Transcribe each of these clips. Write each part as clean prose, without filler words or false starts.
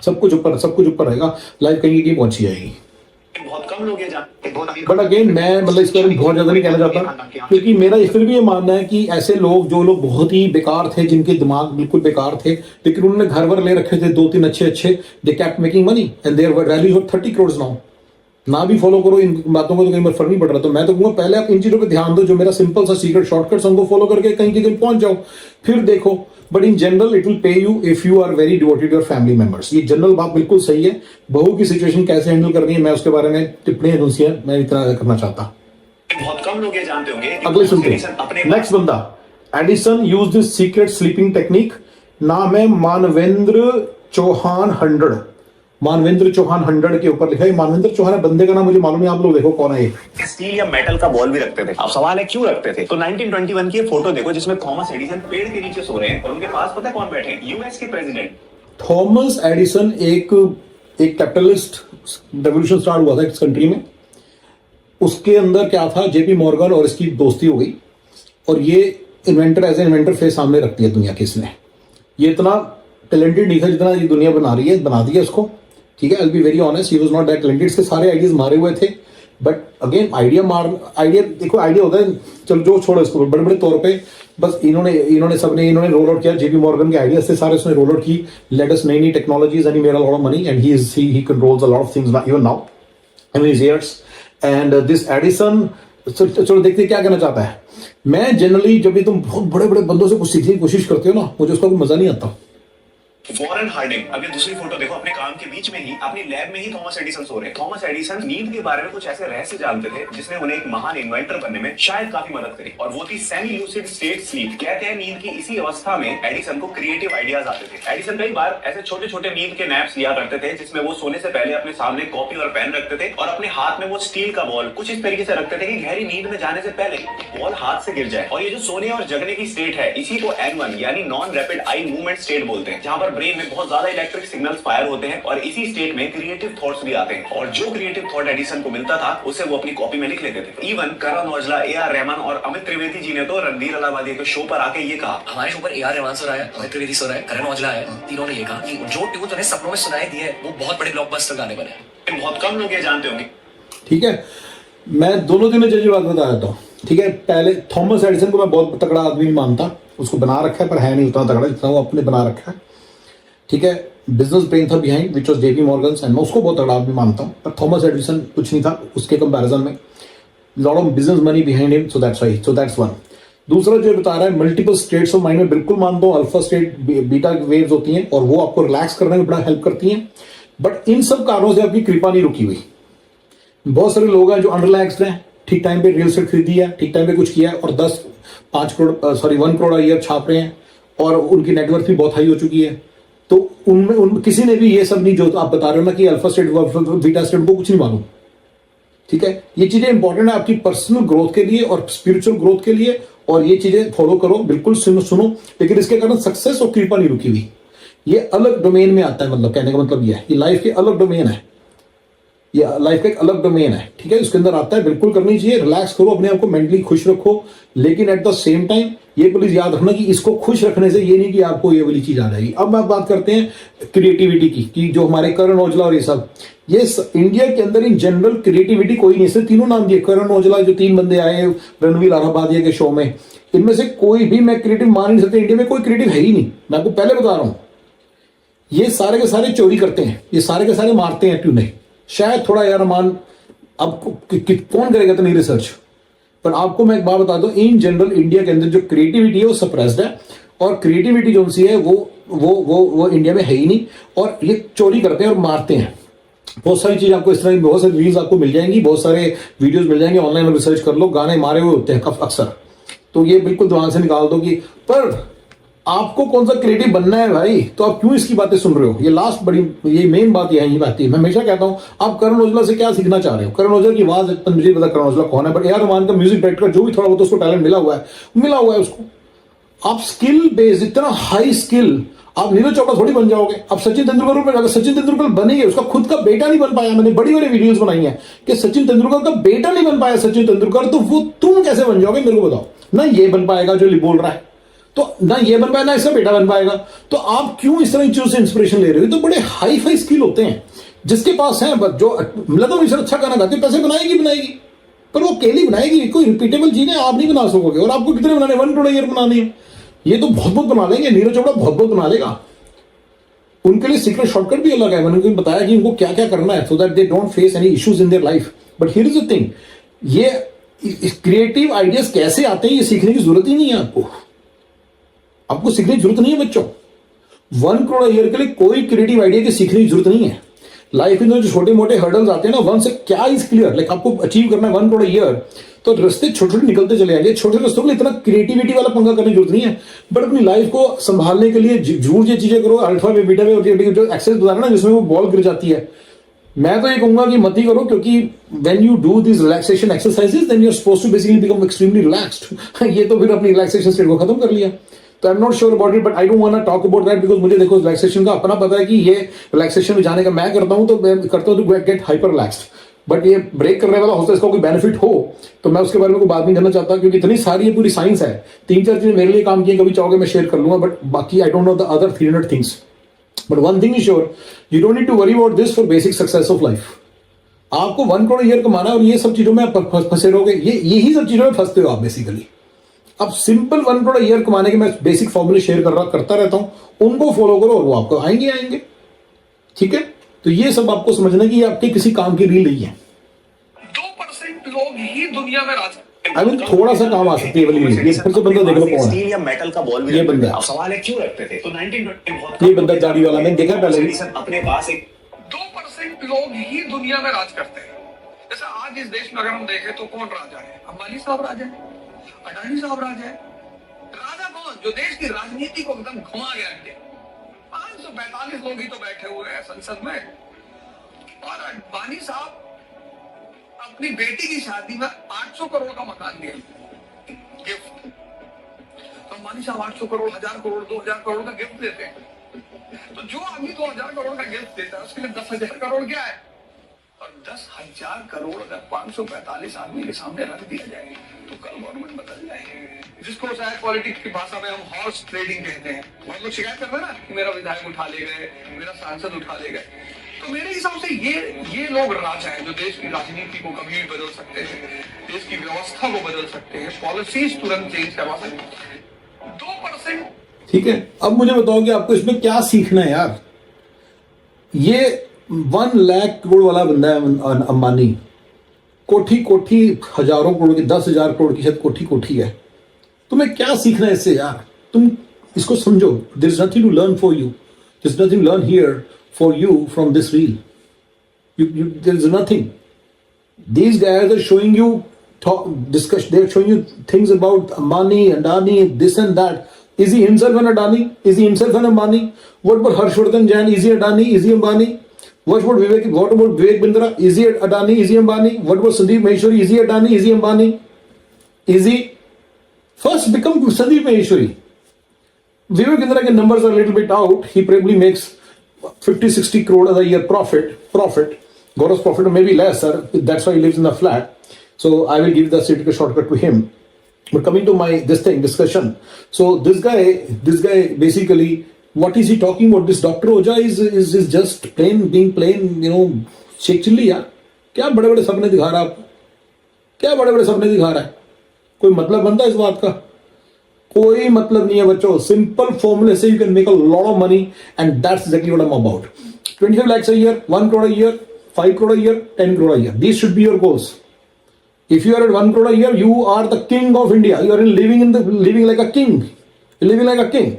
सब कुछ ऊपर रहेगा, लाइफ कहीं की पहुंची जाएगी। बहुत कम लोग ये जानते हैं, बहुत अमीर। बट अगेन मैं मतलब इस बारे में बहुत ज्यादा नहीं कहना चाहता, क्योंकि मेरा फिर भी ये मानना है कि ऐसे लोग जो लोग बहुत ही बेकार थे, जिनके दिमाग बिल्कुल बेकार थे, लेकिन उन्होंने घर वर ले रखे थे 2-3 अच्छे, they kept making money and their value 30 crore now. ना भी फॉलो करो इन बातों को तो कहीं पर फर्क नहीं पड़ रहा, तो मैं तो कहूंगा पहले आप इन चीजों पे ध्यान दो, जो मेरा सिंपल सा सीक्रेट शॉर्टकट्स उनको फॉलो करके कहीं की कहीं पहुंच जाओ, फिर देखो। But in general it will pay you if you are very devoted your family members. ये जनरल बात बिल्कुल सही है। बहू की सिचुएशन कैसे हैंडल करनी है, मैं उसके बारे में टिप्पणी एजेंसियां मैं इतना करना चाहता। बहुत कम लोग ये जानते होंगे। अगले सुनते हैं, नेक्स्ट बंदा। Edison use this secret sleeping technique. नाम है मानवेंद्र चौहान 100। मानवेंद्र चौहान 100 के ऊपर लिखा है। मानवेंद्र चौहान बंदे का नाम मुझे मालूम नहीं, आप लोग देखो कौन है ये। स्टील या मेटल का बॉल भी रखते थे। अब सवाल है क्यों रखते थे? तो 1921 की फोटो देखो जिसमें थॉमस एडिसन पेड़ के नीचे सो रहे हैं और उनके पास पता है कौन बैठे हैं? यूएस के प्रेसिडेंट थॉमस एडिसन एक कैपिटलिस्ट रेवोल्यूशन स्टार्ट हुआ था इस कंट्री में। उसके अंदर क्या था, जेपी मॉर्गन और इसकी दोस्ती हो गई और ये inventor as a inventor face सामने रख दिया दुनिया के इसने। ये इतना टैलेंटेड नहीं था जितना ये दुनिया बना दिया इसको, ठीक है। I be very honest, he was not that talented. इसके सारे आइडियाज मारे हुए थे, बट अगेन आइडिया देखो, आइडिया होता है, चलो जो छोड़ो इसको, बड़े बड़े तौर पे बस इन्होंने रोल आउट किया। जेपी मॉर्गन के आइडियाज से सारे उसने रोल आउट की। लेट अस नई technologies and he made a lot of money and he controls a lot of things even now in his years. And this Edison, चलो देखते क्या कहना चाहता है। मैं जनरली जब भी तुम बहुत बड़े बड़े बंदों से कुछ सीखने की कोशिश करते हो ना, मुझे उसका कोई मजा नहीं आता। वॉरेन हार्डिंग, अभी दूसरी फोटो देखो, अपने काम के बीच में ही अपनी लैब में ही थॉमस एडिसन सो रहे हैं। थॉमस एडिसन नींद के बारे में कुछ ऐसे रहस्य जानते थे जिसने उन्हें एक महान इन्वेंटर बनने में शायद काफी मदद करी, और वो थी सेमी लूसिड स्टेट स्लीप। कहते हैं नींद की इसी अवस्था में एडिसन को क्रिएटिव आइडियाज आते थे। एडिसन कई बार ऐसे छोटे छोटे नींद के नैप्स लिया करते थे जिसमें वो सोने से पहले अपने सामने कॉपी और पेन रखते थे और अपने हाथ में वो स्टील का बॉल कुछ इस तरीके से रखते थे कि गहरी नींद में जाने से पहले बॉल हाथ से गिर जाए। और ये जो सोने और जगने की स्टेट है, इसी को N1 यानी non rapid eye movement state बोलते हैं, जहां पर ब्रेन में बहुत ज्यादा इलेक्ट्रिक सिग्नल्स फायर होते हैं और इसी स्टेट में क्रिएटिव थॉट्स भी आते हैं। और जो क्रिएटिव थॉट एडिसन को मिलता था उसे वो अपनी कॉपी में लिख लेते थे। Even Karan Aujla, A.R. रहमान और अमित त्रिवेदी जी ने तो रणधीर अलाहाबादी के शो पर आके ये कहा, हमारे शो पर A.R. रहमान सर आए, अमित त्रिवेदी सर आए, करण औजला आए, तीनों ने ये कहा कि जो ट्यून उन्हें सपनों में सुनाई दी है वो बहुत बड़े ब्लॉकबस्टर गाने बने। बहुत कम लोग ये जानते होंगे। ठीक है, मैं दोनों तीनों जल्दी बात बता देता हूँ। ठीक है, पहले थॉमस एडिसन को मैं बहुत तगड़ा आदमी नहीं मानता, उसको बना रखा है पर है नहीं उतना तगड़ा जितना वो अपने बना रखा है। ठीक है, बिजनेस ब्रेन था behind which was JP Morgan and मैं उसको बहुत तगड़ा आदमी मानता हूँ, पर थॉमस एडिसन कुछ नहीं था उसके कंपैरिजन में। Lot of business money behind him, so that's one. दूसरा जो बता रहा है मल्टीपल स्टेट्स ऑफ माइंड में बिल्कुल मानता हूँ। अल्फा स्टेट, बीटा वेव्स होती हैं और वो आपको रिलैक्स करने में बड़ा हेल्प करती हैं, बट इन सब कारणों से आपकी कृपा नहीं रुकी हुई। बहुत सारे लोग हैं जो अनरिलैक्स्ड हैं, ठीक टाइम पे रियल एस्टेट खरीदी है, ठीक टाइम पे कुछ किया है और 1 करोड़ ईयर छाप रहे हैं और उनकी नेटवर्थ भी बहुत हाई हो चुकी है। तो उनमें किसी ने भी ये सब नहीं, जो आप बता रहे हो ना कि अल्फा स्टेट बीटा स्टेट को कुछ नहीं मालूम। ठीक है, ये चीजें इंपॉर्टेंट है आपकी पर्सनल ग्रोथ के लिए और स्पिरिचुअल ग्रोथ के लिए, और ये चीजें फॉलो करो, बिल्कुल सुनो, लेकिन इसके कारण सक्सेस और कृपा नहीं रुकी हुई। ये अलग डोमेन में आता है, मतलब कहने का मतलब ये है, ये लाइफ के अलग डोमेन है, ये लाइफ का एक अलग डोमेन है। ठीक है, उसके अंदर आता है, बिल्कुल करनी चाहिए। रिलैक्स करो, अपने आप को मेंटली खुश रखो, लेकिन एट द सेम टाइम ये प्लीज याद रखना कि इसको खुश रखने से ये नहीं कि आपको ये वाली चीज आ जाएगी। अब मैं बात करते हैं क्रिएटिविटी की, कि जो हमारे करण औजला और ये सब, ये इंडिया के अंदर इन जनरल क्रिएटिविटी कोई नहीं। सिर्फ तीनों नाम दिए, करण औजला, जो 3 बंदे आए रणवीर अलाहाबादिया के शो में, इनमें से कोई भी मैं क्रिएटिव मान नहीं सकता। इंडिया में कोई क्रिएटिव है ही नहीं, मैं आपको पहले बता रहा हूं। ये सारे के सारे चोरी करते हैं, ये सारे के सारे मारते हैं ट्यूने। शायद थोड़ा यार मान, अब कौन करेगा इतनी रिसर्च, पर आपको मैं एक बात बता दूं, इन जनरल इंडिया के अंदर जो क्रिएटिविटी है वो सप्रेस्ड है, और क्रिएटिविटी जो सी है वो इंडिया में है ही नहीं, और ये चोरी करते हैं और मारते हैं। बहुत सारी चीज आपको इस तरह की, बहुत सारी रील्स आपको मिल जाएंगी, बहुत सारे वीडियोस मिल जाएंगे, ऑनलाइन रिसर्च कर लो, गाने मारे हुए होते हैं अक्सर। तो ये बिल्कुल दिमाग से निकाल दो कि, पर आपको कौन सा क्रिएटिव बनना है भाई, तो आप क्यों इसकी बातें सुन रहे हो? ये लास्ट बड़ी, ये मेन बात यही बात है। मैं हमेशा कहता हूं, आप करण औजला से क्या सीखना चाह रहे हो? करण औजला की आवाज, मुझे पता करण औजला कौन है, बट A.R. रहमान का म्यूजिक डायरेक्टर जो भी थोड़ा बहुत उसको टैलेंट मिला हुआ है उसको। आप स्किल बेस्ड, इतना हाई स्किल, आप नीरज चोपड़ा थोड़ी बन जाओगे। आप सचिन तेंदुलकर में, अगर सचिन तेंदुलकर बनेंगे, उसका खुद का बेटा नहीं बन पाया, मैंने बड़ी बड़ी वीडियोस बनाई है कि सचिन तेंदुलकर का बेटा नहीं बन पाया सचिन तेंदुलकर, तो वो तुम कैसे बन जाओगे? मेरे को बताओ ना। ये बन पाएगा जो बोल रहा है, तो ना ये बन पाएगा ना इसका बेटा बन पाएगा। तो आप क्यों इस तरह की चीजों से इंस्पिरेशन ले रहे हो? तो बड़े हाई फाई स्किल होते हैं जिसके पास है, जो लता मंगेशकर अच्छा गाना गाती है, पैसे बनाएगी, पर वो अकेली बनाएगी, कोई रिपीटेबल चीज है आप नहीं बना सकोगे। और आपको कितने बनाने, 1 करोड़ ईयर बनानी है, ये तो बहुत बना लेंगे, नीरज चोपड़ा बहुत बना लेगा। उनके लिए सीक्रेट शॉर्टकट भी अलग है, मैंने उनको बताया कि उनको क्या क्या करना है so that they don't face any issues in their life. But here is the thing, ये क्रिएटिव आइडियाज कैसे आते हैं ये सीखने की जरूरत ही नहीं है आपको सीखने की जरूरत नहीं है बच्चों। 1 करोड़ ईयर के लिए कोई क्रिएटिव आइडिया की सीखने की जरूरत नहीं है। लाइफ में जो छोटे मोटे हर्डल्स आते हैं ना, वन से क्या इज क्लियर, लाइक आपको अचीव करना है 1 करोड़ ईयर, तो रास्ते छोटे छोटे निकलते चले आएंगे। छोटे रास्तों के लिए इतना क्रिएटिविटी वाला पंगा करने की जरूरत नहीं है, बट अपनी लाइफ को संभालने के लिए जरूर ये चीजें करो। अल्फा में, बीटा में, जो एक्सरसाइज बता रहे ना जिसमें वो बॉल गिर जाती है, मैं तो ये कहूंगा कि मत ही करो, क्योंकि when you do this relaxation exercises then you are supposed to basically become extremely relaxed. ये तो फिर अपनी रिलैक्सेशन स्टेट को खत्म कर लिया। तो I am not sure about it, but I don't want to talk about that, because मुझे देखो रिलैक्सेशन का अपना पता है कि ये रिलैक्सेशन में जाने का मैं करता हूं, तो मैं करता हूं to get hyper relaxed. But ये ब्रेक करने वाला होता है, इसका कोई बेनिफिट हो तो मैं उसके बारे में कोई बात नहीं करना चाहता, क्योंकि इतनी सारी ये पूरी साइंस है। 3-4 चीजें मेरे लिए काम की, कभी चाहोगे मैं शेयर कर लूंगा, बट बाकी I don't know the other 300 things. But one thing is sure, you don't need to worry about this for basic success of life. आपको 1 करोड़ ईयर कमाना है और ये सब चीजों में आप फंसे रहोगे, यही सब चीजों में फंसते हो आप बेसिकली। अब सिंपल 1 करोड़ ईयर कमाने के मैं बेसिक फॉर्मूले शेयर करता रहता हूं, उनको फॉलो करो और वो आपको आएंगे। ठीक है, तो ये सब आपको समझना कि ये आपके किसी काम की रील नहीं है। 2% लोग ही दुनिया में राज आई मीन थोड़ा सा काम आ सकती है वाली रील। ये फिर से बंदा देख लो कौन है, स्टील या मेटल का बॉल भी ये रखते बंदा थे। है। अब सवाल है क्यों रखते थे? तो 1920 में बहुत ये बंदा दाढ़ी वाला, मैंने देखा पहले भी। एडिसन अपने पास एक 2% लोग ही दुनिया में राज करते हैं। जैसे आज इस देश में अगर हम देखें तो कौन राजा है? अंबानी साहब राजा है, अडानी साहब राजा है। राजा कौन? जो देश की राजनीति को एकदम घुमा के रख दे। 545 लोग ही तो बैठे हुए हैं संसद में, और अंबानी साहब अपनी बेटी की शादी में 800 करोड़ का मकान दिया गिफ्ट। तो अंबानी साहब 800 करोड़, 1000 करोड़, 2000 करोड़ का गिफ्ट देते हैं। तो जो आदमी 2000 करोड़ का गिफ्ट देता है उसके लिए 10,000 करोड़ क्या है? और 10,000 करोड़ अगर 545 आदमी के सामने रख दिया जाए तो कल गवर्नमेंट बदल जाएगी, जिसको शायद पॉलिटिक्स की भाषा में हम हॉर्स ट्रेडिंग कहते हैं। बहुत लोग शिकायत करते हैं ना कि मेरा विधायक उठा ले गए, मेरा सांसद उठा ले गए। तो मेरे हिसाब से ये लोग राजा हैं जो देश की राजनीति को कभी भी बदल सकते हैं, देश की व्यवस्था को बदल सकते हैं, पॉलिसीज तुरंत चेंज करवा सकते हैं। 2%। ठीक है, अब मुझे बताओ कि आपको इसमें क्या सीखना है यार। ये 1 लाख करोड़ वाला बंदा है अंबानी, कोठी हजारों करोड़ की, 10,000 करोड़ की शायद कोठी है। तुम्हें क्या सीखना है इससे यार? तुम इसको समझो, there is nothing to learn for you, there is nothing learn here for you from this reel. There is nothing. These guys are showing you they're showing you things about Ambani, Adani, this and that. Is he himself an Adani? Is he himself an Ambani? What about Harshvardhan Jain? Is he Adani? Is he Ambani? What about Vivek Bindra? Is he Adani? Is he Ambani? What about Sandeep Maheshwari? Is he Adani? Is he Ambani? Is he? First become Sandeep Maheshwari. Vivek Bindra के numbers are a little bit out. He probably makes 50-60 crore a year profit, gross profit, or maybe less, sir. That's why he lives in a flat. So I will give the shortcut to him. But coming to my discussion. So this guy basically, what is he talking about? This Dr. Oja is just being plain, Sheikh Chilli यार। क्या बड़े बड़े सपने दिखा रहा है आपको? क्या बड़े बड़े सपने दिखा रहा है? कोई मतलब बनता है इस बात का? कोई मतलब नहीं है बच्चों। सिंपल फॉर्मूले से you can make a lot of money and that's exactly what I am about. 25 lakhs a year, 1 crore a year, 5 crore a year, 10 crore a year. These should be your goals. If you are at 1 crore a year, you are the king of India. You are living like a king. You're living like a king.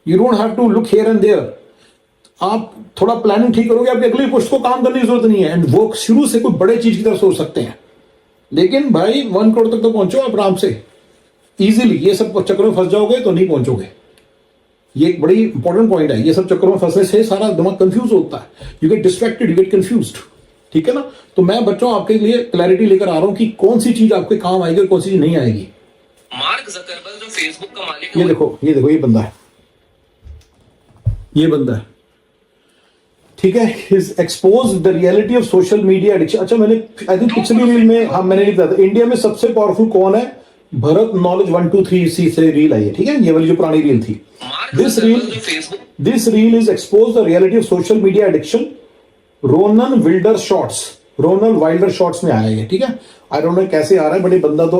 You don't have to look here and there. आप थोड़ा planning ठीक करोगे, आपकी अगली post को काम करने की जरूरत नहीं है, एंड वो शुरू से कोई बड़े चीज की तरफ सोच सकते हैं। लेकिन भाई 1 करोड़ तक तो पहुंचो आप आराम से, इजीली। ये सब चक्करों में फंस जाओगे तो नहीं पहुंचोगे। ये एक बड़ी इंपॉर्टेंट पॉइंट है। ये सब चक्करों में फंसने से सारा दिमाग कंफ्यूज होता है, you get distracted, you get confused. ठीक है ना? तो मैं बच्चों आपके लिए क्लैरिटी लेकर आ रहा हूं कि कौन सी चीज आपके काम आएगी और कौन सी चीज नहीं आएगी। मार्क जकरबर्ग जो फेसबुक का मालिक है, ये देखो ये बंदा है, ये बंदा है। ठीक है, his expose the reality of social media addiction. अच्छा, मैंने आई थिंक पिछली रील में मैंने नहीं बताया था, इंडिया में सबसे पावरफुल कौन है? भरत नॉलेज 1 2 3 सी से रील आई है, ठीक है, ये वाली जो पुरानी रील थी। This reel is expose the reality of social media addiction. Ronan Wilder shorts में आया है, ठीक है। आई डोंट नो कैसे आ रहा है, बट ये बंदा तो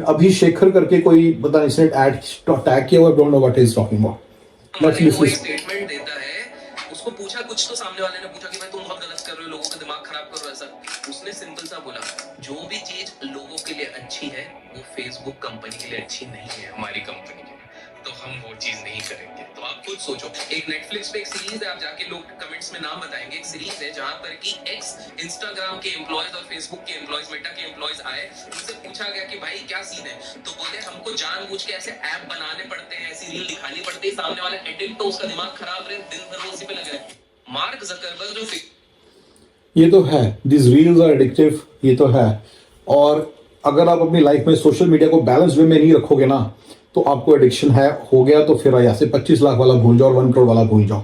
अभिशेखर करके कोई पता नहीं, इसने टैग किया हुआ, don't know what is talking about. Let's listen. Statement देता है, उसको पूछा कुछ, तो सामने वाले ने पूछा कि भाई तुम बहुत गलत कर रहे हो, लोगों का दिमाग खराब कर रहे हो ऐसा। उसने सिंपल सा बोला, जो भी चीज लोगों के लिए अच्छी है वो फेसबुक कंपनी के लिए अच्छी नहीं है, हमारी कंपनी के लिए, तो हम वो चीज नहीं करेंगे। तो आप खुद सोचो, एक नेटफ्लिक्स पे एक सीरीज है, आप जाके लोग कमेंट्स में नाम बताएंगे, एक सीरीज है जहां पर कि एक्स इंस्टाग्राम के एम्प्लॉयज और फेसबुक के एम्प्लॉयज, मेटा के एम्प्लॉयज आए, उनसे पूछा गया कि भाई क्या सीन है, तो बोले हमको जानबूझ के ऐसे ऐप बनाने पड़ते हैं, ऐसी रील दिखानी पड़ती है, सामने वाला एडिक्ट तो उसका दिमाग खराब रहे, दिन भर वो उसी पे लगे रहे। मार्क जकरबर्ग जो ये तो है, दिस रील्स आर एडिक्टिव, ये तो है। और अगर आप अपनी लाइफ में सोशल मीडिया को बैलेंस वे में नहीं रखोगे ना, तो आपको एडिक्शन है, हो गया तो फिर ऐसे 25 लाख वाला भूल जाओ और 1 करोड़ वाला भूल जाओ,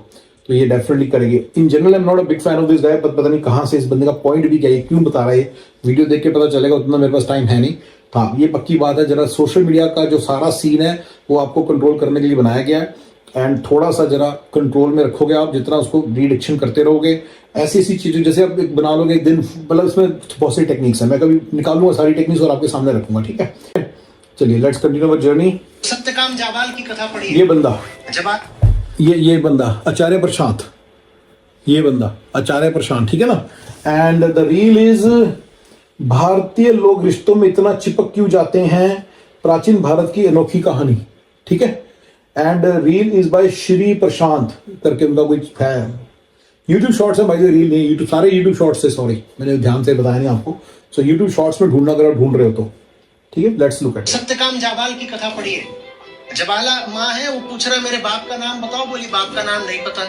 तो ये डेफिनेटली करेगी। In general I am not a big fan of this guy, पता नहीं कहाँ से इस बंदे का पॉइंट भी क्या है, क्यों बता रहा है, वीडियो देख के पता चलेगा, उतना मेरे पास टाइम है नहीं। हाँ, ये पक्की बात है, जरा सोशल मीडिया का जो सारा सीन है वो आपको कंट्रोल करने के लिए बनाया गया है, एंड थोड़ा सा जरा कंट्रोल में रखोगे आप, जितना उसको रीडिक्शन करते रहोगे, ऐसी ऐसी चीजें जैसे आप बना लोगे एक दिन, मतलब इसमें बहुत सारी टेक्निक्स है, मैं कभी निकालूंगा सारी टेक्निक्स और आपके सामने रखूंगा, ठीक है। चलिए let's continue our journey. Satyakam Jabala की कथा पढ़ी। ये बंदा, जब आप ये बंदा आचार्य प्रशांत, ये बंदा आचार्य प्रशांत, ठीक है ना। एंड द रील इज, भारतीय लोग रिश्तों में इतना चिपक क्यों जाते हैं, प्राचीन भारत की अनोखी कहानी, ठीक है। And reel is by Shri Prashant करके उनका कोई है, यूट्यूब शॉर्ट्स है भाई, रील नहीं, यूट्यूब सारे यूट्यूब शॉर्ट्स है, सॉरी मैंने ध्यान से बताया नहीं आपको। सो यूट्यूब शॉर्ट्स में ढूंढना, अगर आप ढूंढ रहे हो तो ठीक है, let's look at. Satyakam Jabala की कथा पढ़ी है। जबाला माँ है, वो पूछ रहा है मेरे बाप का नाम बताओ, बोली बाप का नाम नहीं पता।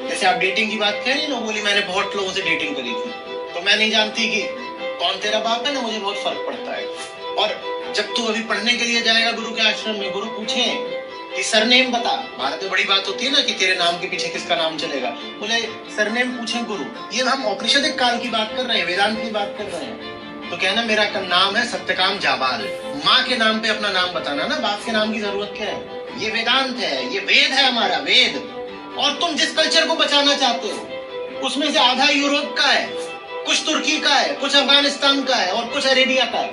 जैसे आप डेटिंग की बात कह रही ना, बोली मैंने बहुत लोगों से डेटिंग करी थी, तो मैं नहीं जानती कि कौन तेरा बाप है ना, मुझे बहुत फर्क पड़ता है। और जब तू अभी पढ़ने के लिए जाएगा गुरु के आश्रम में, गुरु पूछे कि सरनेम बता, भारत में बड़ी बात होती है ना कि तेरे नाम के पीछे किसका नाम चलेगा, बोले सरनेम पूछे गुरु। ये हम औपनिषदिक काल की बात कर रहे हैं, वेदांत की बात कर रहे हैं, तो कहना मेरा नाम है सत्यकाम जाबाल। माँ के नाम पे अपना नाम बताना ना, बाप के नाम की जरूरत क्या है, ये वेदांत है, ये वेद है हमारा, वेद। और तुम जिस कल्चर को बचाना चाहते हो उसमें से आधा यूरोप का है, कुछ तुर्की का है, कुछ अफगानिस्तान का है और कुछ अरेबिया का है।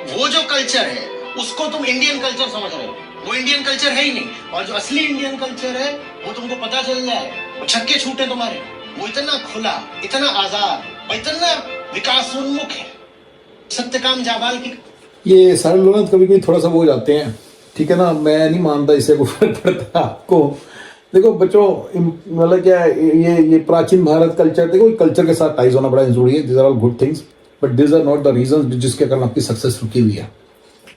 वो जो कल्चर है उसको तुम इंडियन कल्चर समझ रहे हो, वो इंडियन कल्चर है ही नहीं। और जो असली इंडियन कल्चर है वो तुमको पता चल जाए, वो छक्के छूटे तुम्हारे, वो इतना खुला, इतना आजाद और इतना विकासोन्मुख है। सत्यकाम जाबाल की ये सारे लोग ना कभी कभी थोड़ा सा वो हो जाते हैं, ठीक है ना, मैं नहीं मानता इससे कोई फर्क पड़ता है आपको। देखो बच्चों, मतलब क्या है, ये प्राचीन भारत कल्चर, देखो कल्चर के साथ टाइज होना बड़ा जरूरी है, this are all good things, but this are not the reason जिसके कारण आपकी सक्सेस रुकी हुई है,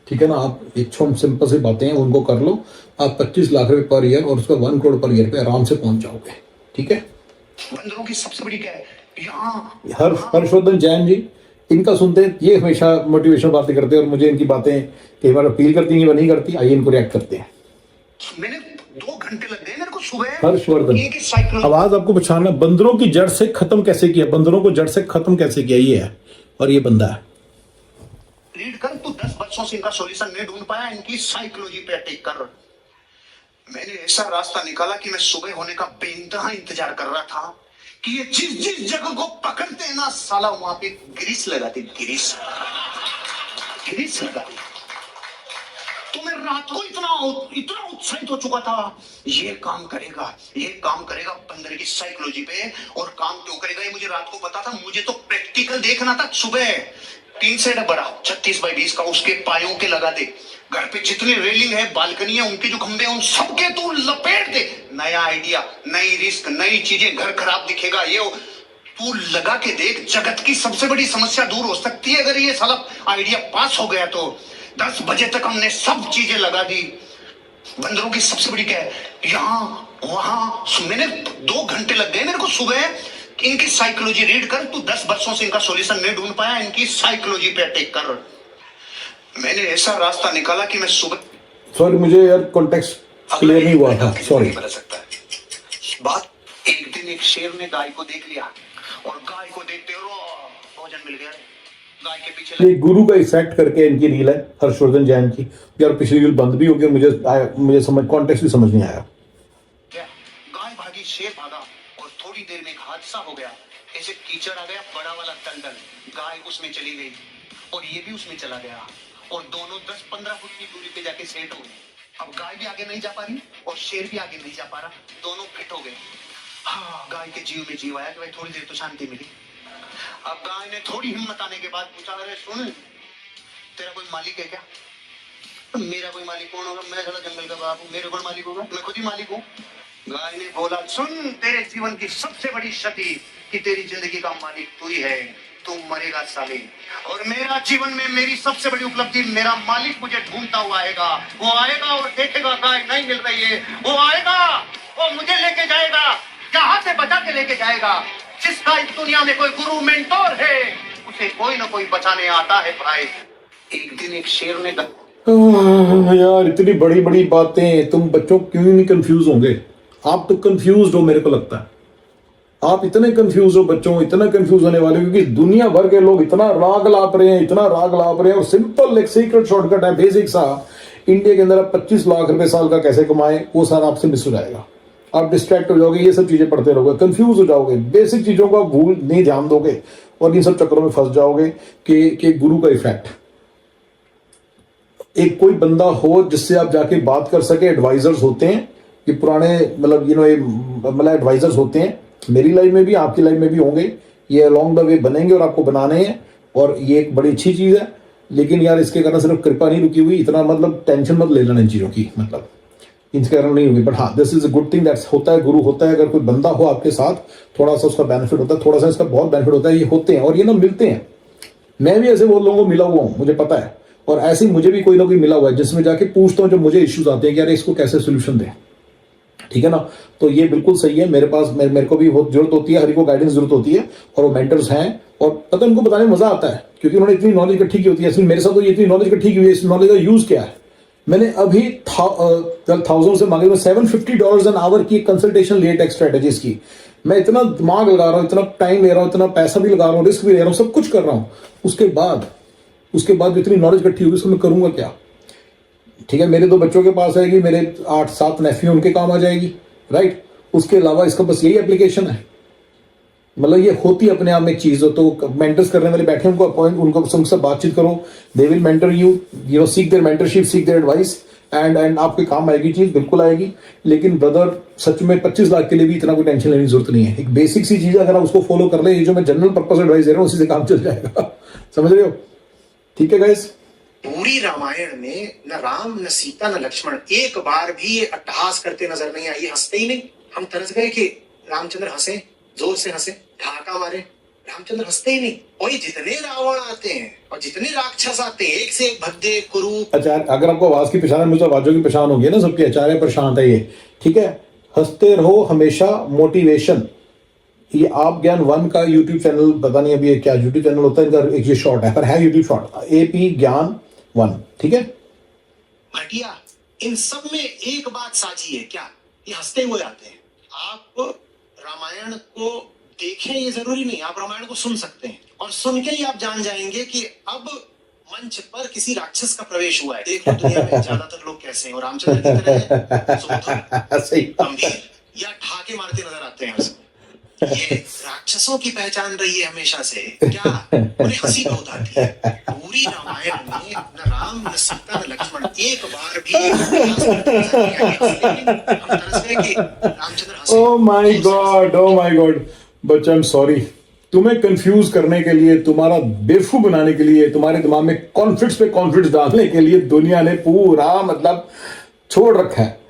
ठीक है ना। आप एक सिंपल सी बातें हैं उनको कर लो, आप 25 लाख रुपए पर ईयर और उसका 1 करोड़ पर ईयर पे आराम से पहुंच जाओगे, ठीक है। बंदरों की सबसे बड़ी क्या है, यहाँ हर्षवर्धन जैन जी, इनका सुनते हैं, ये हमेशा मोटिवेशनल बातें करते हैं और मुझे इनकी बातें कई बार अपील करती हैं, वो नहीं करती, आइए इनको रिएक्ट करते हैं। मैंने 2 घंटे लग गए मेरे को सुबह। हर्षवर्धन, आवाज आपको पहचानना, बंदरों की जड़ से खत्म कैसे किया, बंदरों को जड़ से खत्म कैसे किया, ये है, और ये बंदा है। रीड कर, तू 10 बच्चों से इनका सॉल्यूशन नहीं ढूंढ पाया, इनकी साइकोलॉजी पे अटैक कर। मैंने ऐसा रास्ता निकाला कि मैं सुबह होने का बेइंतहा इंतजार कर रहा था कि ये जिस जगह को पकड़ते हैं ना साला, वहां पे ग्रीस लगाते, ग्रीस लगाते। तो मैं रात को इतना उत्साहित हो चुका था, ये काम करेगा बंदर की साइकोलॉजी पे, और काम क्यों करेगा ये मुझे रात को पता था। मुझे तो प्रैक्टिकल देखना था। सुबह 3 सेट बड़ा 36 बाई 20 का, उसके पायों के लगा दे, घर पे जितनी रेलिंग है, बालकनी है, उनके जो खंबे हैं, उन सबके तू लपेट दे। नया आइडिया, नई रिस्क, नई चीजें, घर खराब दिखेगा, ये तू लगा के देख। जगत की सबसे बड़ी समस्या दूर हो सकती है अगर ये साला आइडिया पास हो गया तो। 10 बजे तक हमने सब चीजें लगा दी। बंदरों की सबसे बड़ी क्या है, यहाँ वहां। मैंने 2 घंटे लग गए मेरे को सुबह। इनकी साइकोलॉजी रीड कर, तू 10 वर्षों से इनका सॉल्यूशन नहीं ढूंढ पाया, इनकी साइकोलॉजी पे अटैक कर। मैंने ऐसा रास्ता निकाला कि मैं सुबह, सॉरी मुझे यार कॉन्टेक्स्ट क्लियर नहीं हुआ था, सॉरी। बदल सकता है बात। एक दिन एक शेर ने गाय को देख लिया और गाय को देखते भोजन मिल गया। गाय के पीछे ये गुरु का इफेक्ट करके इनकी रील है हर्षवर्धन जैन की। यार पिछली रील बंद भी हो गई, मुझे समझ कॉन्टेक्स्ट भी समझ नहीं आया। गया। गाय भागी, शेर भागा और थोड़ी देर में एक हादसा हो गया। ऐसे कीचड़ आ गया, बड़ा वाला दलदल, गाय उसमें चली गई और ये भी उसमें चला गया और दोनों 10-15 फुट की दूरी पे जाके सेट हो गए। अब गाय भी आगे नहीं जा पा रही और शेर भी आगे नहीं जा पा रहा, दोनों फिट हो गए। हाँ, गाय के जीव में जीव आया कि भाई थोड़ी देर तो शांति मिली। अब गाय ने थोड़ी हिम्मत आने के बाद पूछा, अरे सुन, तेरा कोई मालिक है क्या? मेरा कोई मालिक कौन होगा? मैं थोड़ा जंगल का बाप हूँ, मेरे कौन मालिक होगा? मैं खुद ही मालिक हूँ। गाय ने बोला, सुन, तेरे जीवन की सबसे बड़ी क्षति कि तेरी जिंदगी का मालिक तू ही है, तू मरेगा साले। और मेरा जीवन में मेरी सबसे बड़ी उपलब्धि, मेरा मालिक मुझे ढूंढता हुआ आएगा। वो आएगा और देखेगा गाय नहीं मिल रही है, वो आएगा, वो मुझे लेके जाएगा, कहां से बचा के लेके जाएगा। जिसका इस दुनिया में कोई गुरु मेंटोर है, उसे कोई ना कोई बचाने आता है भाई। एक दिन एक शेर ने यार इतनी बड़ी बड़ी बातें, तुम बच्चों क्यों नहीं कंफ्यूज होंगे? आप तो कंफ्यूज हो, मेरे को लगता है आप इतने कंफ्यूज हो बच्चों, इतना कंफ्यूज होने वाले, क्योंकि दुनिया भर के लोग इतना राग लाप रहे हैं, इतना राग लाप रहे हैं। और सिंपल एक सीक्रेट शॉर्टकट है, बेसिक सा, इंडिया के अंदर आप 25 लाख रुपए साल का कैसे कमाए, वो सारा आपसे मिस हो जाएगा। आप डिस्ट्रैक्ट हो जाओगे, ये सब चीजें पढ़ते रहोगे, कंफ्यूज हो जाओगे, बेसिक चीजों का भूल नहीं ध्यान दोगे और इन सब चक्करों में फंस जाओगे कि गुरु का इफेक्ट। एक कोई बंदा हो जिससे आप जाके बात कर सके, एडवाइजर्स होते हैं ये पुराने, मतलब एडवाइजर्स होते हैं, मेरी लाइफ में भी आपकी लाइफ में भी होंगे, ये अलोंग द वे बनेंगे और आपको बनाने हैं। और ये एक बड़ी अच्छी चीज है, लेकिन यार इसके कारण सिर्फ कृपा नहीं रुकी हुई, इतना मतलब टेंशन मत ले लेना इन चीजों की, मतलब इनके कारण नहीं होगी। बट हाँ, this is a good thing that's होता है, गुरु होता है। अगर कोई बंदा हो आपके साथ, थोड़ा सा उसका बेनिफिट होता है, थोड़ा सा इसका बहुत बेनिफिट होता है। ये होते हैं और ये ना मिलते हैं। मैं भी ऐसे बहुत लोगों को मिला हुआ हूँ, मुझे पता है, और ऐसे ही मुझे भी कोई ना कोई मिला हुआ है जिसमें जाके पूछता हूँ जब मुझे इश्यूज आते हैं कि यार इसको कैसे सोल्यूशन दें, ठीक है ना। तो ये बिल्कुल सही है, मेरे पास मेरे को भी बहुत जरूरत होती है, हर को गाइडेंस जरूरत होती है, और वो मेंटर्स हैं और पता उनको बताने में मजा आता है क्योंकि उन्होंने इतनी नॉलेज इकट्ठी की होती है। मेरे साथ तो ये इतनी नॉलेज इकट्ठी की हुई है, इस नॉलेज का यूज क्या है। मैंने अभी 1000 से मांगे, $750 एन आवर की कंसल्टेशन लिए टेक स्ट्रेटेजीज की। मैं इतना दिमाग लगा रहा हूँ, इतना टाइम ले रहा हूँ, इतना पैसा भी लगा रहा हूँ, रिस्क भी ले रहा हूँ, सब कुछ कर रहा हूँ। उसके बाद इतनी नॉलेज इकट्ठी होगी, उसको मैं करूंगा क्या? ठीक है, मेरे 2 बच्चों के पास आएगी, मेरे 8-7 नेफ्यू उनके काम आ जाएगी, राइट। उसके अलावा इसका बस यही एप्लीकेशन है, मतलब ये होती है अपने आप में एक चीज। तो मेंटर्स करने वाले बैठे, उनको अपॉइंट, उनको उनसे बातचीत करो, they will mentor you, you know, seek their mentorship, seek their advice, and आपके काम आएगी चीज, बिल्कुल आएगी। लेकिन ब्रदर सच में 25 लाख के लिए भी इतना कोई टेंशन लेने की जरूरत नहीं है। एक बेसिक सी चीज अगर आप उसको फॉलो कर ले, ये जो मैं जनरल पर्पस एडवाइस दे रहा हूँ, उसी से काम चल जाएगा। समझ रहे हो? ठीक है गाइस। पूरी रामायण में न राम, न सीता, न लक्ष्मण एक बार भी ये अट्टहास करते नजर नहीं आए, हंसते ही नहीं। हम तरस गए कि रामचंद्र हंसे, जोर से हंसे, ठहाका मारे, रामचंद्र हंसते ही नहीं। और ये जितने रावण आते हैं और जितने राक्षस आते हैं, एक से एक भद्दे कुरूप। आचार्य, अगर आपको आवाज की पहचान है, मुझे आवाजों की पहचान होगी ना सबकी, आचार्य प्रशांत है ये, ठीक है। हंसते रहो हमेशा, मोटिवेशन। ये आप ज्ञान 1 का यूट्यूब चैनल, पता नहीं अभी ये क्या यूट्यूब चैनल होता है इनका, एक ये शॉर्ट है पर है यूट्यूब शॉर्ट, AP ज्ञान 1, ठीक है। घटिया, इन सब में एक बात साझी है, क्या? ये हंसते हुए आते हैं। आप रामायण को देखें ये जरूरी नहीं, आप रामायण को सुन सकते हैं और सुन के ही आप जान जाएंगे कि अब मंच पर किसी राक्षस का प्रवेश हुआ है। देखो दुनिया में ज्यादातर लोग कैसे हैं, और रामचंद्र की तरह सुबोधन, सही, गंभीर या ठाके मारते नजर आते हैं। ये राक्षसों की पहचान रही है हमेशा से, क्या? उन्हें हंसी बहुत आती है। पूरी रामायण में न राम, न सीता, न लक्ष्मण एक बार भी हम तरस गए कि रामचंद्र हंसे। ओ माय गॉड बच्चा, आई एम सॉरी। तुम्हें कंफ्यूज करने के लिए, तुम्हारा बेवकूफ बनाने के लिए, तुम्हारे दिमाग में कॉन्फ्लिक्ट्स पे कॉन्फ्लिक्ट्स डालने के लिए दुनिया ने पूरा मतलब छोड़ रखा है।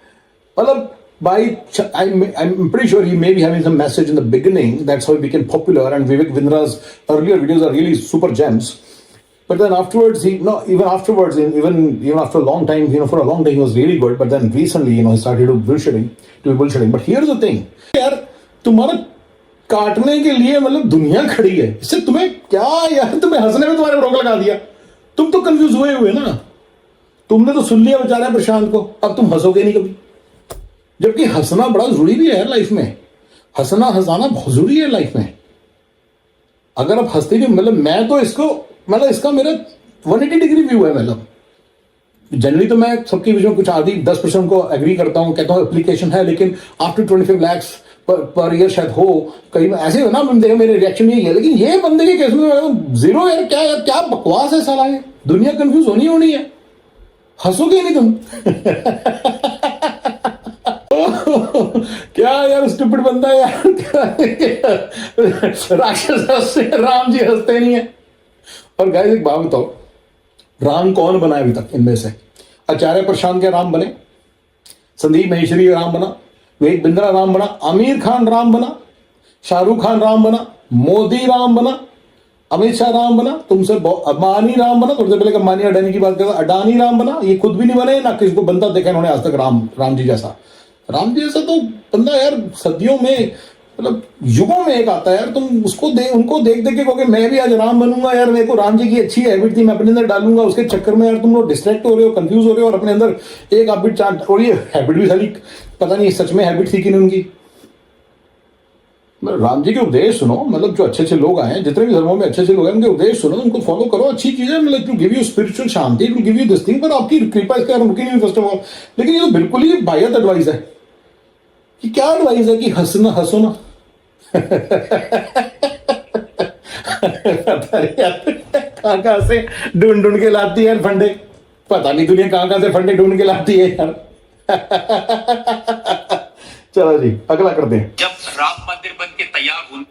मतलब I'm pretty sure he may be having some message in the beginning. That's how he became popular. And Vivek Vindra's earlier videos are really super gems. But then afterwards, even after a long time, for a long time he was really good. But then recently, he started to be bullshitting. But here's the thing, यार तुम्हारा काटने के लिए मतलब दुनिया खड़ी है, इससे तुम्हें क्या यार, तुम्हें हंसने में तुम्हारे रोक लगा दिया। तुम तो कंफ्यूज हुए ना, तुमने तो सुन लिया बेचारा प्रशांत को, अब तुम हंसोगे नहीं कभी। जबकि हंसना बड़ा जरूरी भी है लाइफ में, हंसना हंसाना बहुत जरूरी है लाइफ में। अगर आप हंसते नहीं, मतलब मैं तो इसको मतलब इसका मेरा 180 डिग्री व्यू है। मतलब जनरली तो मैं सबकी विजन कुछ आधी 10% को एग्री करता हूँ, कहता हूँ एप्लीकेशन है, लेकिन आफ्टर 25 लाख पर ईयर शायद हो, कहीं ऐसे हो ना, देखो मेरे रिएक्शन यही है। लेकिन ये बंदे के केस में जीरो यार, क्या बकवास है साला, ये दुनिया कंफ्यूज होनी है, हंसोगे नहीं तुम। क्या यार स्टूपिड बंदा है यार। राक्षस हंसते हैं, राम जी हंसते नहीं है। और गाइस एक बात बताओ, राम कौन बना अभी तक इनमें से? आचार्य प्रशांत के राम बने, संदीप महेश्वरी का राम बना, वेद बिंद्रा राम बना, आमिर खान राम बना, शाहरुख खान राम बना, मोदी राम बना, अमित शाह राम बना, तुमसे अम्बानी राम बना, थोड़ी देर पहले अम्बानी अडानी की बात करता, अडानी राम बना। ये खुद भी नहीं बने, ना किसी को बनता देखा इन्होंने आज तक राम जी जैसा। राम जी जैसा तो बंदा यार सदियों में, मतलब युगों में एक आता है यार। तुम उनको देख के कहोगे मैं भी आज राम बनूंगा यार, मेरे को राम जी की अच्छी हैबिट थी, मैं अपने अंदर डालूंगा। उसके चक्कर में यार तुम लोग डिस्ट्रैक्ट हो रहे हो, कंफ्यूज हो रहे हो, और अपने अंदर एक हैबिट चार्ट, और ये हैबिट भी सारी पता नहीं सच में हैबिट थी कि नहीं उनकी। राम जी के उपदेश सुनो, मतलब जो अच्छे लोग आए हैं, जितने भी धर्मों में अच्छे लोग हैं, उनके उपदेश सुनो, उनको फॉलो करो, अच्छी चीज है। मतलब टू गिव यू स्पिरिचुअल शांति, to give you this thing, पर आपकी कृपा इसके कारण रुकी नहीं फर्स्ट ऑफ ऑल। लेकिन ये तो बिल्कुल ही बायत एडवाइस है। कि क्या एडवाइस है कि हंसो ना। कहाँ से ढूंढ के लाती है फंडे, पता नहीं दुनिया कहाँ से फंडे ढूंढ के लाती है यार। चलो जी अगला करते हैं। जब राम मंदिर बन के तैयार हो,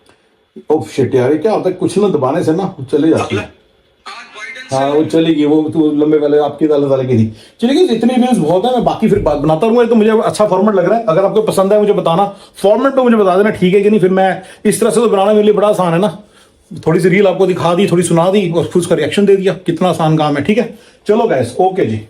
ओह शिट यार, क्या होता है कुछ ना दबाने से ना चले जाती है। आज बाइडेन हाँ वो चलेगी, वो तो लंबे वाले आपकी दाल की थी। चलिए इतनी रील्स बहुत है, मैं बाकी फिर बनाता रहूंगा। तो मुझे अच्छा फॉर्मेट लग रहा है, अगर आपको पसंद है मुझे बताना, फॉर्मेट पे मुझे बता देना ठीक है कि नहीं। फिर मैं इस तरह से तो बनाना मेरे लिए बड़ा आसान है ना, थोड़ी सी रील आपको दिखा दी, थोड़ी सुना दी और फिर उसका रिएक्शन दे दिया, कितना आसान काम है। ठीक है चलो गाइस, ओके जी।